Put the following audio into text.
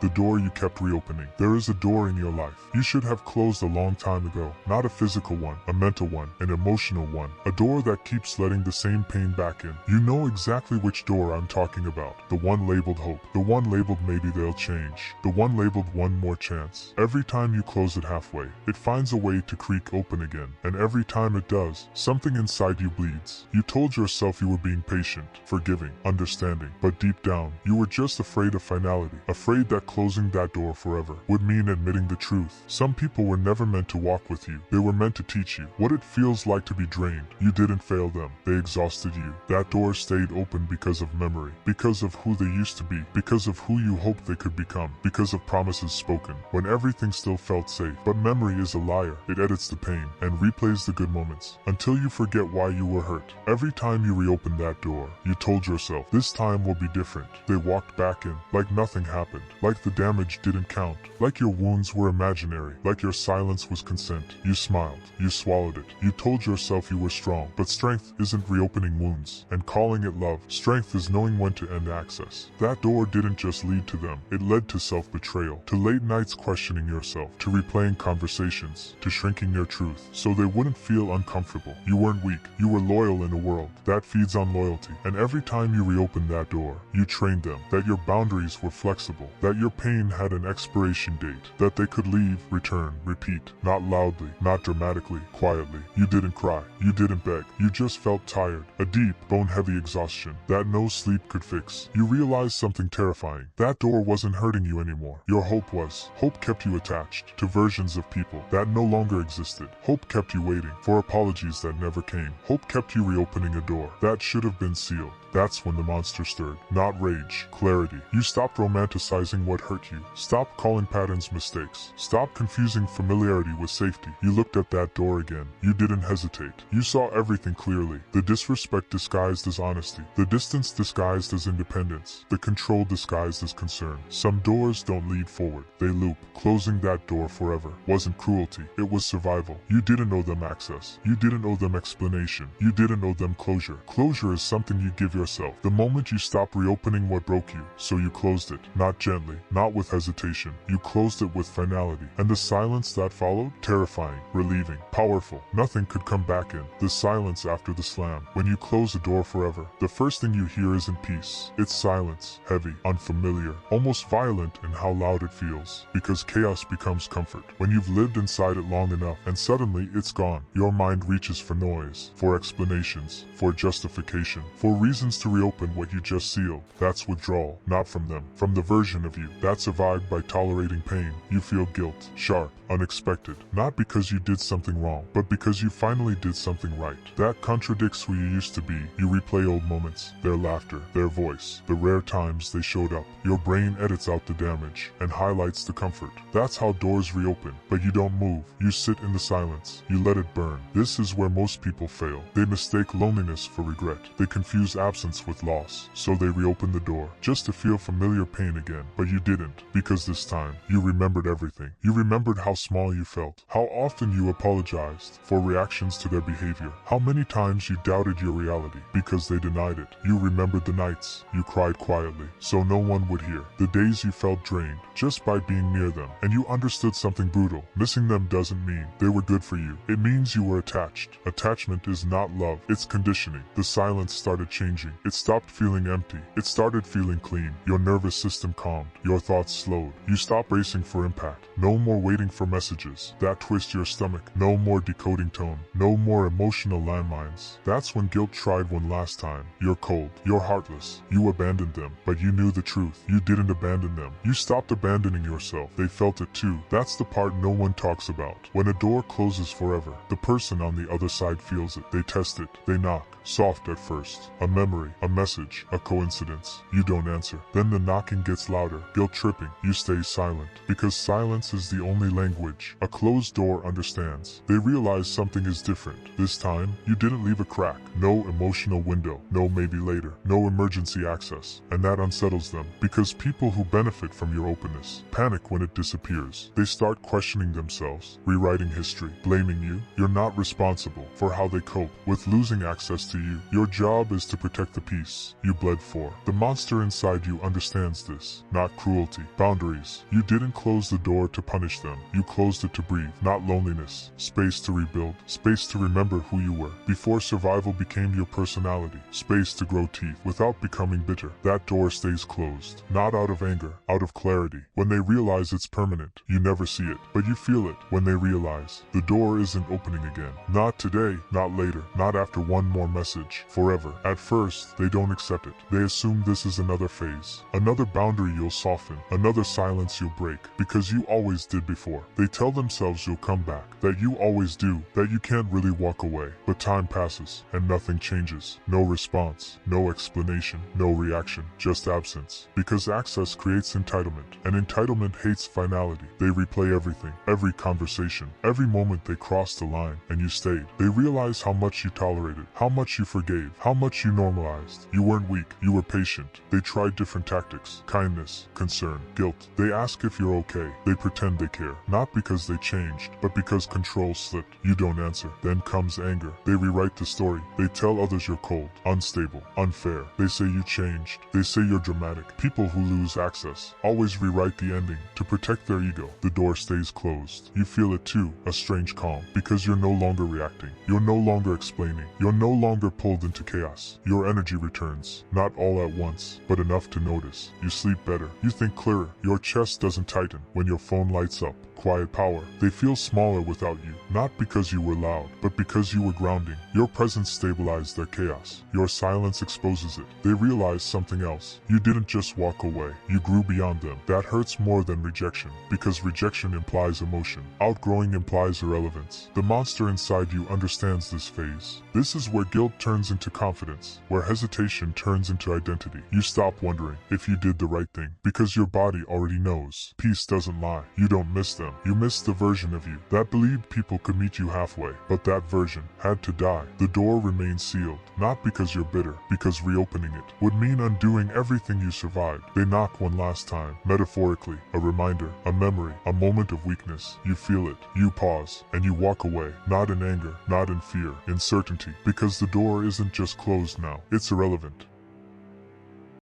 the door you kept reopening. There is a door in your life you should have closed a long time ago. Not a physical one, a mental one, an emotional one. A door that keeps letting the same pain back in. You know exactly which door I'm talking about. The one labeled hope. The one labeled maybe they'll change. The one labeled one more chance. Every time you close it halfway, it finds a way to creak open again. And every time it does, something inside you bleeds. You told yourself you were being patient, forgiving, understanding. But deep down, you were just afraid of finality. Afraid that closing that door forever would mean admitting the truth. Some people were never meant to walk with you. They were meant to teach you what it feels like to be drained. You didn't fail them. They exhausted you. That door stayed open because of memory. Because of who they used to be. Because of who you hoped they could become. Because of promises spoken when everything still felt safe. But memory is a liar. It edits the pain and replays the good moments until you forget why you were hurt. Every time you reopened that door, you told yourself, this time will be different. They walked back in like nothing happened. Like the damage didn't count. Like your wounds were imaginary. Like your silence was consent. You smiled. You swallowed it. You told yourself you were strong. But strength isn't reopening wounds and calling it love. Strength is knowing when to end access. That door didn't just lead to them. It led to self-betrayal. To late nights questioning yourself. To replaying conversations. To shrinking your truth so they wouldn't feel uncomfortable. You weren't weak. You were loyal in a world that feeds on loyalty. And every time you reopened that door, you trained them that your boundaries were flexible. That your pain had an expiration date. That they could leave, return, repeat. Not loudly, not dramatically, quietly. You didn't cry. You didn't beg. You just felt tired. A deep, bone-heavy exhaustion that no sleep could fix. You realized something terrifying. That door wasn't hurting you anymore. Your hope was. Hope kept you attached to versions of people that no longer existed. Hope kept you waiting for apologies that never came. Hope kept you reopening a door that should have been sealed. That's when the monster stirred. Not rage, clarity. You stopped romanticizing what hurt you. Stopped calling patterns mistakes. Stopped confusing familiarity with safety. You looked at that door again. You didn't hesitate. You saw everything clearly. The disrespect disguised as honesty. The distance disguised as independence. The control disguised as concern. Some doors don't lead forward. They loop. Closing that door forever wasn't cruelty. It was survival. You didn't owe them access. You didn't owe them explanation. You didn't owe them closure. Closure is something you give yourself the moment you stop reopening what broke you. So you closed it. Not gently. Not with hesitation. You closed it with finality. And the silence that followed? Terrifying. Relieving. Powerful. Nothing could come back in. The silence after the slam. When you close a door forever, the first thing you hear isn't peace. It's silence. Heavy. Unfamiliar. Almost violent in how loud it feels. Because chaos becomes comfort. When you've lived inside it long enough and suddenly it's gone, your mind reaches for noise. For explanations. For justification. For reasons to reopen what you just sealed. That's withdrawal. Not from them. From the version of you that survived by tolerating pain. You feel guilt. Sharp. Unexpected. Not because you did something wrong, but because you finally did something right. That contradicts who you used to be. You replay old moments. Their laughter. Their voice. The rare times they showed up. Your brain edits out the damage and highlights the comfort. That's how doors reopen. But you don't move. You sit in the silence. You let it burn. This is where most people fail. They mistake loneliness for regret. They confuse absence with loss. So they reopen the door just to feel familiar pain again. But you didn't, because this time you remembered everything. You remembered how small you felt. How often you apologized for reactions to their behavior. How many times you doubted your reality because they denied it. You remembered the nights you cried quietly so no one would hear. The days you felt drained just by being near them. And you understood something brutal. Missing them doesn't mean they were good for you. It means you were attached. Attachment is not love. It's conditioning. The silence started changing. It stopped feeling empty. It started feeling clean. Your nervous system calmed. Your thoughts slowed. You stopped racing for impact. No more waiting for messages that twist your stomach. No more decoding tone. No more emotional landmines. That's when guilt tried one last time. You're cold. You're heartless. You abandoned them. But you knew the truth. You didn't abandon them. You stopped abandoning yourself. They felt it too. That's the part no one talks about. When a door closes forever, the person on the other side feels it. They test it. They knock. Soft at first. A memory. A message. A coincidence. You don't answer. Then the knocking gets louder. Guilt tripping. You stay silent. Because silence is the only language a closed door understands. They realize something is different. This time, you didn't leave a crack. No emotional window. No maybe later. No emergency access. And that unsettles them. Because people who benefit from your openness panic when it disappears. They start questioning themselves. Rewriting history. Blaming you. You're not responsible for how they cope with losing access to you. Your job is to protect protect the peace you bled for. The monster inside you understands this, not cruelty. Boundaries. You didn't close the door to punish them. You closed it to breathe, not loneliness. Space to rebuild. Space to remember who you were before survival became your personality. Space to grow teeth without becoming bitter. That door stays closed, not out of anger, out of clarity. When they realize it's permanent, you never see it, but you feel it. When they realize the door isn't opening again. Not today, not later, not after one more message. Forever. At first, they don't accept it. They assume this is another phase, another boundary you'll soften, another silence you'll break, because you always did before. They tell themselves you'll come back, that you always do, that you can't really walk away. But time passes, and nothing changes. No response, no explanation, no reaction, just absence. Because access creates entitlement, and entitlement hates finality. They replay everything, every conversation, every moment they crossed the line, and you stayed. They realize how much you tolerated, how much you forgave, how much you normalized. You weren't weak, you were patient. They tried different tactics, kindness, concern, guilt. They ask if you're okay. They pretend they care, not because they changed, but because control slipped. You don't answer. Then comes anger. They rewrite the story. They tell others you're cold, unstable, unfair. They say you changed. They say you're dramatic. People who lose access always rewrite the ending to protect their ego. The door stays closed. You feel it too, a strange calm, because you're no longer reacting. You're no longer explaining. You're no longer pulled into chaos. Your energy returns, not all at once, but enough to notice. You sleep better. You think clearer. Your chest doesn't tighten when your phone lights up. Quiet power. They feel smaller without you, not because you were loud, but because you were grounding. Your presence stabilized their chaos. Your silence exposes it. They realize something else. You didn't just walk away. You grew beyond them. That hurts more than rejection, because rejection implies emotion. Outgrowing implies irrelevance. The monster inside you understands this phase. This is where guilt turns into confidence, where hesitation turns into identity. You stop wondering if you did the right thing, because your body already knows. Peace doesn't lie. You don't miss them. You missed the version of you that believed people could meet you halfway, but that version had to die. The door remains sealed, not because you're bitter, because reopening it would mean undoing everything you survived. They knock one last time, metaphorically, a reminder, a memory, a moment of weakness. You feel it, you pause, and you walk away, not in anger, not in fear, in certainty, because the door isn't just closed now, it's irrelevant.